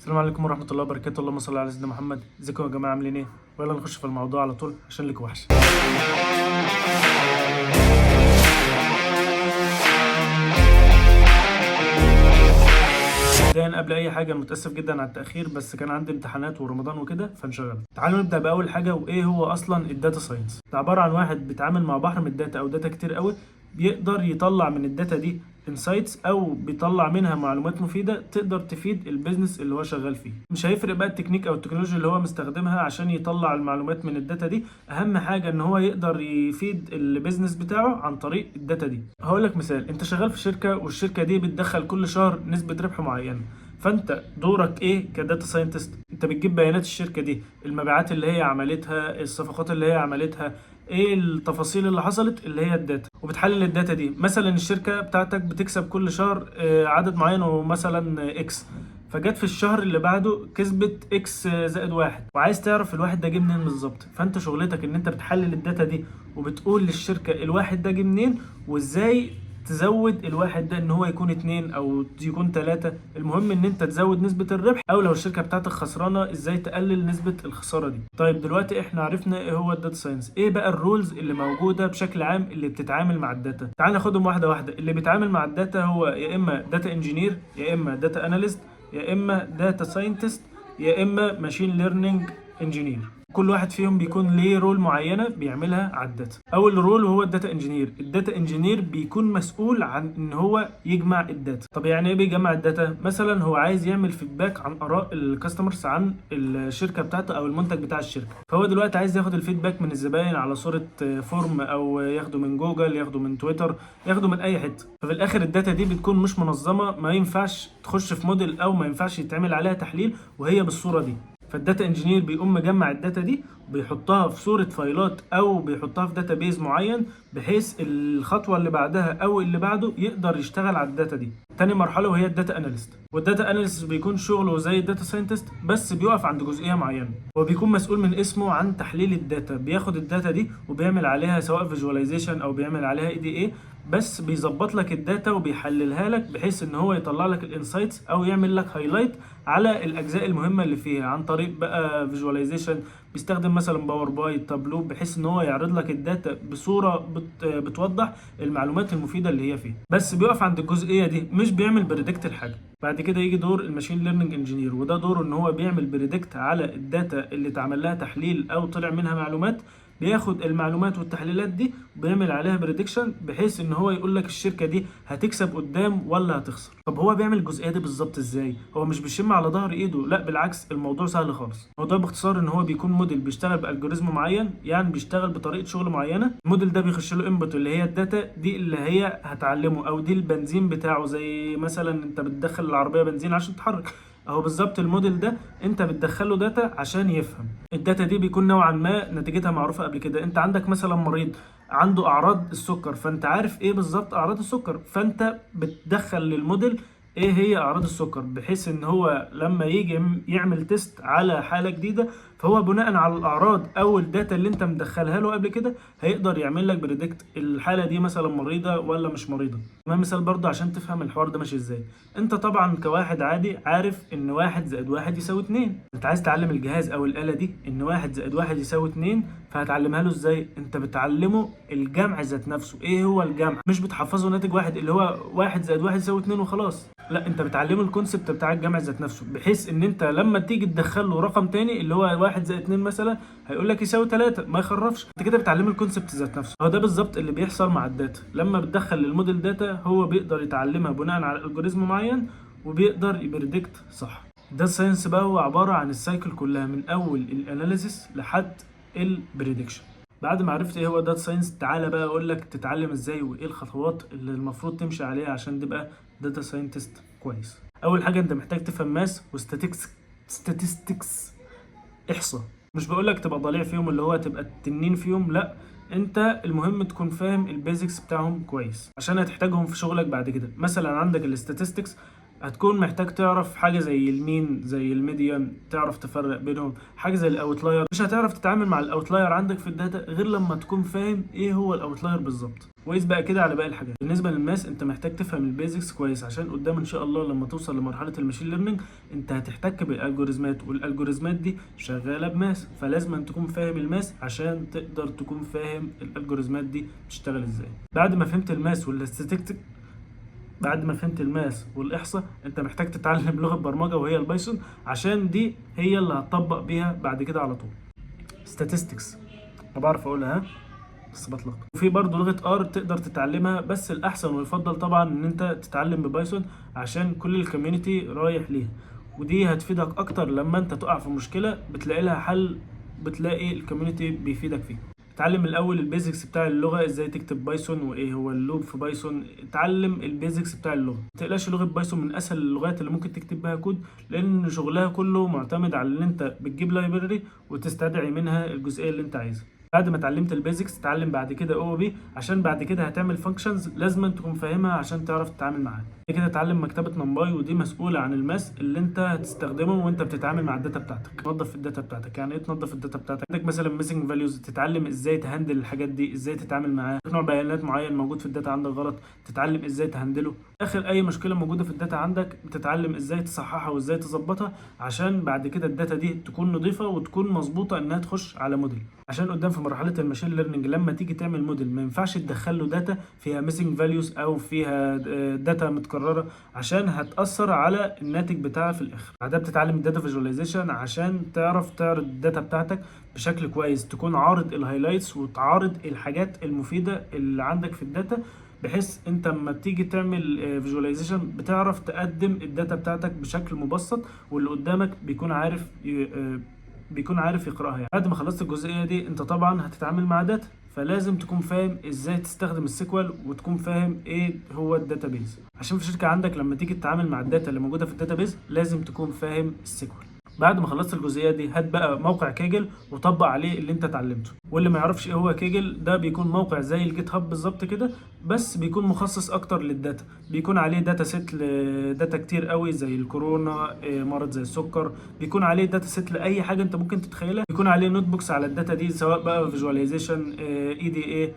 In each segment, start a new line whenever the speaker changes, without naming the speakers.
السلام عليكم ورحمة الله وبركاته. اللهم صل على سيدنا محمد. ازيكم يا جماعة، عاملين ايه؟ ويلا نخش في الموضوع على طول عشان لك وحش. مبدئيا قبل اي حاجة متأسف جدا على التأخير، بس كان عندي امتحانات ورمضان وكده فانشغلت. تعالوا نبدأ بأول حاجة، وايه هو اصلا الداتا ساينس؟ ده عبارة عن واحد بيتعامل مع بحر من الداتا او داتا كتير قوي، بيقدر يطلع من الداتا دي انسايتس او بيطلع منها معلومات مفيده تقدر تفيد البيزنس اللي هو شغال فيه. مش هيفرق بقى التكنيك او التكنولوجيا اللي هو مستخدمها عشان يطلع المعلومات من الداتا دي، اهم حاجه ان هو يقدر يفيد البيزنس بتاعه عن طريق الداتا دي. هقول لك مثال، انت شغال في شركه والشركه دي بتدخل كل شهر نسبه ربح معينه، فانت دورك ايه كداتا ساينتست؟ انت بتجيب بيانات الشركه دي، المبيعات اللي هي عملتها، الصفقات اللي هي عملتها، ايه التفاصيل اللي حصلت اللي هي الداتا، وبتحلل الداتا دي. مثلا الشركه بتاعتك بتكسب كل شهر عدد معين ومثلا اكس، فجت في الشهر اللي بعده كسبت اكس زائد واحد، وعايز تعرف الواحد ده جه منين بالظبط. فانت شغلتك ان انت بتحلل الداتا دي وبتقول للشركه الواحد ده جه منين وازاي تزود الواحد ده ان هو يكون 2 او يكون 3. المهم ان انت تزود نسبة الربح، او لو الشركة بتاعتك خسرانة ازاي تقلل نسبة الخسارة دي. طيب دلوقتي احنا عرفنا ايه هو الداتا ساينس، ايه بقى الرولز اللي موجودة بشكل عام اللي بتتعامل مع الداتا؟ تعال ناخدهم واحدة واحدة. اللي بيتعامل مع الداتا هو يا اما داتا انجينير، يا اما داتا اناليست، يا اما داتا ساينتست، يا اما ماشين ليرنينج انجينير. كل واحد فيهم بيكون ليه رول معينه بيعملها على الداتا. اول رول هو الداتا انجينير. الداتا انجينير بيكون مسؤول عن ان هو يجمع الداتا. طب يعني ايه بيجمع الداتا؟ مثلا هو عايز يعمل فيدباك عن اراء الكاستمرز عن الشركه بتاعته او المنتج بتاع الشركه، فهو دلوقتي عايز ياخد الفيدباك من الزباين على صوره فورم، او ياخده من جوجل، ياخده من تويتر، ياخده من اي حته. ففي الاخر الداتا دي بتكون مش منظمه، ما ينفعش تخش في موديل او ما ينفعش يتعمل عليها تحليل وهي بالصوره دي. فالداتا انجينير بيقوم مجمع الداتا دي وبيحطها في صورة فايلات او بيحطها في داتا بيز معين، بحيث الخطوة اللي بعدها او اللي بعده يقدر يشتغل على الداتا دي. تاني مرحلة وهي الداتا اناليست. والداتا اناليست بيكون شغله زي الداتا ساينتست بس بيقف عند جزئية معينة. هو بيكون مسؤول من اسمه عن تحليل الداتا، بياخد الداتا دي وبيعمل عليها سواء فيجواليزيشن او بيعمل عليها EDA، بس بيظبط لك الداتا وبيحللها لك بحيث ان هو يطلع لك الانسايتس او يعمل لك هايلايت على الاجزاء المهمه اللي فيها عن طريق بقى فيجواليزيشن. بيستخدم مثلا باور باي، تابلو، بحيث ان هو يعرض لك الداتا بصوره بتوضح المعلومات المفيده اللي هي فيها. بس بيقف عند الجزئيه دي، مش بيعمل بريدكت الحاجه. بعد كده يجي دور الماشين ليرنينج انجينير، وده دوره ان هو بيعمل بريدكت على الداتا اللي اتعمل لها تحليل او طلع منها معلومات. بياخد المعلومات والتحليلات دي وبيعمل عليها بريدكشن بحيث ان هو يقول لك الشركه دي هتكسب قدام ولا هتخسر. طب هو بيعمل الجزئيه دي بالظبط ازاي؟ هو مش بيشم على ظهر ايده، لا بالعكس، الموضوع سهل خالص. الموضوع باختصار ان هو بيكون موديل بيشتغل بالجوريزم معين، يعني بيشتغل بطريقه شغل معينه. الموديل ده بيخش له انبوت اللي هي الداتا دي اللي هي هتعلمه، او دي البنزين بتاعه. زي مثلا انت بتدخل العربيه بنزين عشان تتحرك، اهو بالظبط الموديل ده انت بتدخله داتا عشان يفهم. الداتا دي بيكون نوعا ما نتيجتها معروفه قبل كده. انت عندك مثلا مريض عنده اعراض السكر، فانت عارف ايه بالظبط اعراض السكر، فانت بتدخل للموديل ايه هي اعراض السكر، بحيث ان هو لما يجي يعمل تيست على حاله جديده، فهو بناء على الاعراض او الداتا اللي انت مدخلها له قبل كده هيقدر يعمل لك بريدكت الحاله دي مثلا مريضه ولا مش مريضه. ما مثال برضه عشان تفهم الحوار ده ماشي ازاي. انت طبعا كواحد عادي عارف ان 1+1=2. انت عايز تعلم الجهاز او الاله دي ان 1+1=2، فهتعلمها له ازاي؟ انت بتعلمه الجمع ذات نفسه. ايه هو الجمع؟ مش بتحفظه ناتج واحد اللي هو 1+1=2 وخلاص، لا، انت بتعلمه الكونسبت بتاع الجمع ذات نفسه، بحيث ان انت لما تيجي تدخل له رقم تاني اللي هو 1+2 مثلا هيقول لك يساوي 3، ما يخرفش. انت كده بتعلمه الكونسبت ذات نفسه. هو ده بالظبط اللي بيحصل مع الداتا. لما بتدخل للموديل داتا هو بيقدر يتعلمها بناء على الجوريزم معين وبيقدر يبريدكت صح. ده الساينس بقى هو عباره عن السايكل كلها من اول الاناليسيس لحد البريدكشن. بعد ما عرفت ايه هو داتا ساينس، تعالى بقى اقول لك تتعلم ازاي وايه الخطوات اللي المفروض تمشي عليها عشان تبقى داتا ساينتست كويس. اول حاجه انت محتاج تفهم ماس وستاتستكس، احصاء. مش بقول لك تبقى ضليع فيهم اللي هو تبقى تنين فيهم، لا، انت المهم تكون فاهم البيزكس بتاعهم كويس عشان هتحتاجهم في شغلك بعد كده. مثلا عندك الاستاتستكس، هتكون محتاج تعرف حاجة زي المين، زي الميديان، تعرف تفرق بينهم. حاجة زي الاوتلاير، مش هتعرف تتعامل مع الاوتلاير عندك في الداتا غير لما تكون فاهم ايه هو الاوتلاير بالظبط. وقيس بقى كده على باقي الحاجات. بالنسبة للماس انت محتاج تفهم البيزكس كويس، عشان قدام ان شاء الله لما توصل لمرحلة الماشين ليرنينج انت هتحتك بالالجوريزمات، والالجوريزمات دي شغالة بماس، فلازم أن تكون فاهم الماس عشان تقدر تكون فاهم الالجوريزمات دي بتشتغل ازاي. بعد ما فهمت الماس والاستاتيكتيك، بعد ما فهمت الماس والاحصاء، انت محتاج تتعلم لغه برمجه وهي البايثون، عشان دي هي اللي هتطبق بيها بعد كده على طول. statistics انا بعرف اقولها ها، بس بطلق. وفي برضه لغه ار تقدر تتعلمها، بس الاحسن واليفضل طبعا ان انت تتعلم ببايثون عشان كل الكوميونتي رايح ليها، ودي هتفيدك اكتر لما انت تقع في مشكله بتلاقي لها حل، بتلاقي الكوميونتي بيفيدك فيها. اتعلم الاول البيزكس بتاع اللغه، ازاي تكتب بايثون وايه هو اللوب في بايثون. اتعلم البيزكس بتاع اللغه، ما تقلقش لغه بايثون من اسهل اللغات اللي ممكن تكتب بها كود، لان شغلها كله معتمد على ان انت بتجيب لايبراري وتستدعي منها الجزئيه اللي انت عايزها. بعد ما اتعلمت البيزكس اتعلم بعد كده او بي، عشان بعد كده هتعمل فانكشنز لازم تكون فاهمها عشان تعرف تتعامل معاها. بعد كده اتعلم مكتبه نمباي، ودي مسؤوله عن الماس اللي انت هتستخدمه وانت بتتعامل مع الداتا بتاعتك. تنظف الداتا بتاعتك، يعني ايه تنظف الداتا بتاعتك؟ عندك مثلا ميسنج فاليوز، تتعلم ازاي تهندل الحاجات دي، ازاي تتعامل معاها. نوع بيانات معين موجود في الداتا عندك غلط، تتعلم ازاي تهندله. اخر اي مشكله موجوده في الداتا عندك بتتعلم ازاي تصححها وازاي تظبطها، عشان بعد كده الداتا دي تكون نظيفه وتكون مظبوطه انها تخش على موديل. عشان قدام في مرحله الماشين ليرنينج لما تيجي تعمل موديل ما ينفعش تدخل له داتا فيها ميسنج فاليوز او فيها داتا متكرره، عشان هتاثر على الناتج بتاعها في الاخر. بعدها بتتعلم الداتا فيجواليزيشن عشان تعرف تعرض الداتا بتاعتك بشكل كويس، تكون عارض الهايلايتس وتعارض الحاجات المفيده اللي عندك في الداتا، بحيث انت لما تيجي تعمل فيجواليزيشن بتعرف تقدم الداتا بتاعتك بشكل مبسط، واللي قدامك بيكون عارف يقراها. يعني بعد ما خلصت الجزئيه دي انت طبعا هتتعامل مع داتا، فلازم تكون فاهم ازاي تستخدم السيكوال، وتكون فاهم ايه هو الداتابيز، عشان في الشركه عندك لما تيجي تتعامل مع الداتا اللي موجوده في الداتابيز لازم تكون فاهم السيكوال. بعد ما خلصت الجزئيه دي هات بقى موقع كيجل وطبق عليه اللي انت اتعلمته. واللي ما يعرفش ايه هو كيجل، ده بيكون موقع زي الجيت هاب بالظبط كده، بس بيكون مخصص اكتر للداتا. بيكون عليه داتا سيت لداتا كتير قوي زي الكورونا، مرض زي السكر. بيكون عليه داتا سيت لاي حاجه انت ممكن تتخيلها. بيكون عليه نوت بوكس على الداتا دي، سواء بقى فيجواليزيشن، اي دي اي،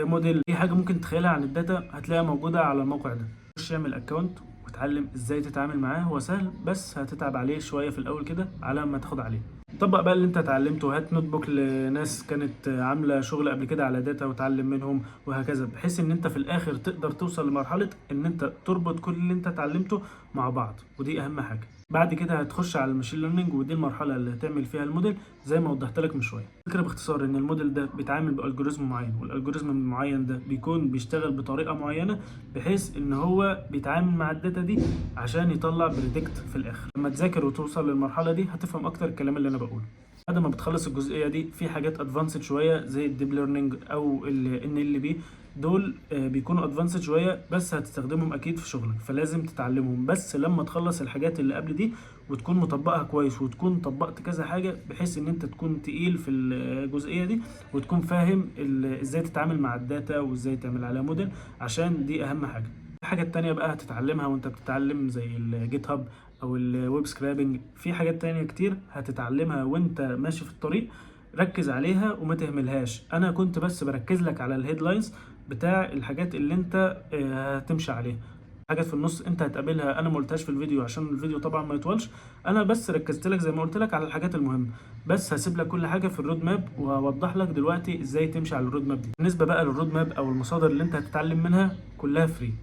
موديل، اي حاجه ممكن تتخيلها عن الداتا هتلاقيها موجوده على الموقع ده. خش اعمل اكونت وتعلم ازاي تتعامل معاه، هو سهل بس هتتعب عليه شويه في الاول كده على ما تاخد عليه. طبق بقى اللي انت اتعلمته، هات نوت بوك لناس كانت عامله شغل قبل كده على داتا وتعلم منهم، وهكذا، بحيث ان انت في الاخر تقدر توصل لمرحله ان انت تربط كل اللي انت اتعلمته مع بعض، ودي اهم حاجه. بعد كده هتخش على الماشين ليرنينج، ودي المرحله اللي هتعمل فيها الموديل زي ما وضحت لك من شويه. الفكره باختصار ان الموديل ده بيتعامل بالجوريزم معين، والالجوريزم المعين ده بيكون بيشتغل بطريقه معينه، بحيث ان هو بيتعامل مع الداتا دي عشان يطلع بريدكت في الاخر. لما تذاكر وتوصل للمرحله دي هتفهم اكتر الكلام اللي انا بقوله. بعد ما بتخلص الجزئيه دي في حاجات ادفانسد شويه زي الديب ليرنينج او ان ال بي، دول بيكونوا ادفانسد شويه بس هتستخدمهم اكيد في شغلك، فلازم تتعلمهم. بس لما تخلص الحاجات اللي قبل دي وتكون مطبقها كويس، وتكون طبقت كذا حاجه بحيث ان انت تكون تقيل في الجزئيه دي، وتكون فاهم ازاي تتعامل مع الداتا وازاي تعمل عليها موديل، عشان دي اهم حاجه. الحاجه التانية بقى هتتعلمها وانت بتتعلم زي الجيت هاب او الويب سكرابنج. في حاجات تانية كتير هتتعلمها وانت ماشي في الطريق، ركز عليها وما تهملهاش. انا كنت بس بركز لك على الهيدلاينز بتاع الحاجات اللي انت هتمشي عليها. حاجات في النص انت هتقابلها انا ما قلتهاش في الفيديو عشان الفيديو طبعا ما يطولش، انا بس ركزت لك زي ما قلت لك على الحاجات المهمه. بس هسيب لك كل حاجه في الرود ماب، وهوضح لك دلوقتي ازاي تمشي على الرود ماب دي. بالنسبه بقى للرود ماب او المصادر اللي انت هتتعلم منها كلها فري،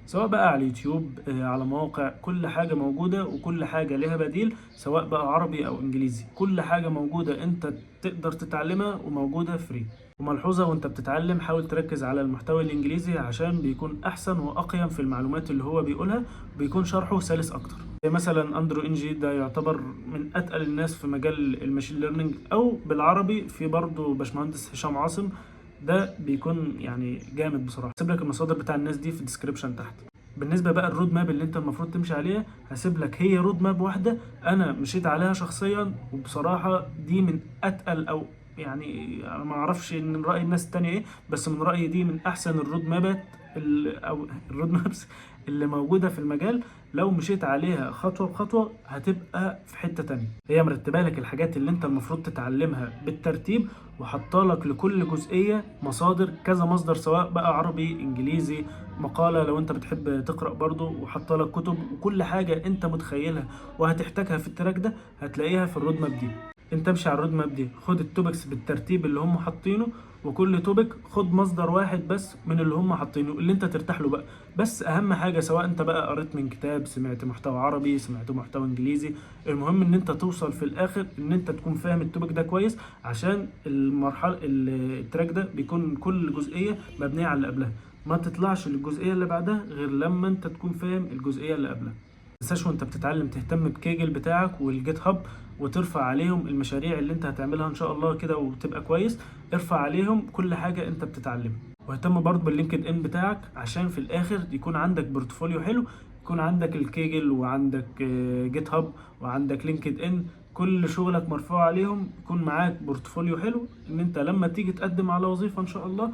سواء بقى على اليوتيوب، على مواقع، كل حاجة موجودة وكل حاجة لها بديل، سواء بقى عربي أو إنجليزي. كل حاجة موجودة أنت تقدر تتعلمها وموجودة فري. وملحوظة وأنت بتتعلم حاول تركز على المحتوى الإنجليزي عشان بيكون أحسن وأقيم في المعلومات اللي هو بيقولها، بيكون شرحه سلس أكتر. زي مثلا أندرو إنجي، ده يعتبر من أتقل الناس في مجال الماشين ليرنينج، أو بالعربي في برضه باشمهندس هشام عاصم، ده بيكون يعني جامد بصراحه. هسيب لك المصادر بتاع الناس دي في الديسكربشن تحت. بالنسبه بقى الرود ماب اللي انت المفروض تمشي عليها، هسيب لك هي رود ماب واحده انا مشيت عليها شخصيا، وبصراحه دي من اتقل، او يعني انا ما اعرفش ان راي الناس التانية ايه، بس من رايي دي من احسن الرود مابات او الرود مابس اللي موجودة في المجال، لو مشيت عليها خطوة بخطوة هتبقى في حتة تانية. هي مرتبة لك الحاجات اللي انت المفروض تتعلمها بالترتيب، وحطالك لكل جزئية مصادر، كذا مصدر، سواء بقى عربي انجليزي مقالة لو انت بتحب تقرأ برضو، وحطالك كتب، وكل حاجة انت متخيلها وهتحتاجها في التراك ده هتلاقيها في الرود ماب دي. انت امشي على الرود ماب دي، خد التوبكس بالترتيب اللي هم حاطينه، وكل توبك خد مصدر واحد بس من اللي هم حاطينه اللي انت ترتاح له بقى. بس اهم حاجه، سواء انت بقى قريت من كتاب، سمعت محتوى عربي، سمعت محتوى انجليزي، المهم ان انت توصل في الاخر ان انت تكون فاهم التوبك ده كويس، عشان المرحله التراك ده بيكون كل جزئيه مبنيه على اللي قبلها، ما تطلعش للجزئيه اللي بعدها غير لما انت تكون فاهم الجزئيه اللي قبلها. تنساش وانت بتتعلم تهتم بكيجل بتاعك والجيت هاب، وترفع عليهم المشاريع اللي انت هتعملها ان شاء الله كده وتبقى كويس، ارفع عليهم كل حاجة انت بتتعلمها. واهتم برضه باللينكد ان بتاعك، عشان في الاخر يكون عندك بورتفوليو حلو، يكون عندك الكيجل وعندك جيت هاب وعندك لينكد ان، كل شغلك مرفوع عليهم، يكون معاك بورتفوليو حلو، ان انت لما تيجي تقدم على وظيفة ان شاء الله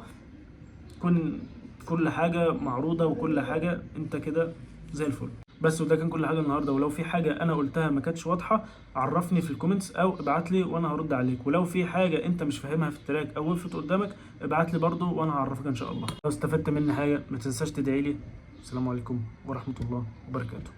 تكون كل حاجة معروضة وكل حاجة انت كده زي الفل. بس وده كان كل حاجة النهاردة، ولو في حاجة انا قلتها ما كانتش واضحة عرفني في الكومنتس او ابعت لي وانا هرد عليك، ولو في حاجة انت مش فاهمها في التراك او وقفت قدامك ابعت لي برضو وانا هعرفك ان شاء الله. لو استفدت مني حاجة ما تنساش تدعي لي. السلام عليكم ورحمة الله وبركاته.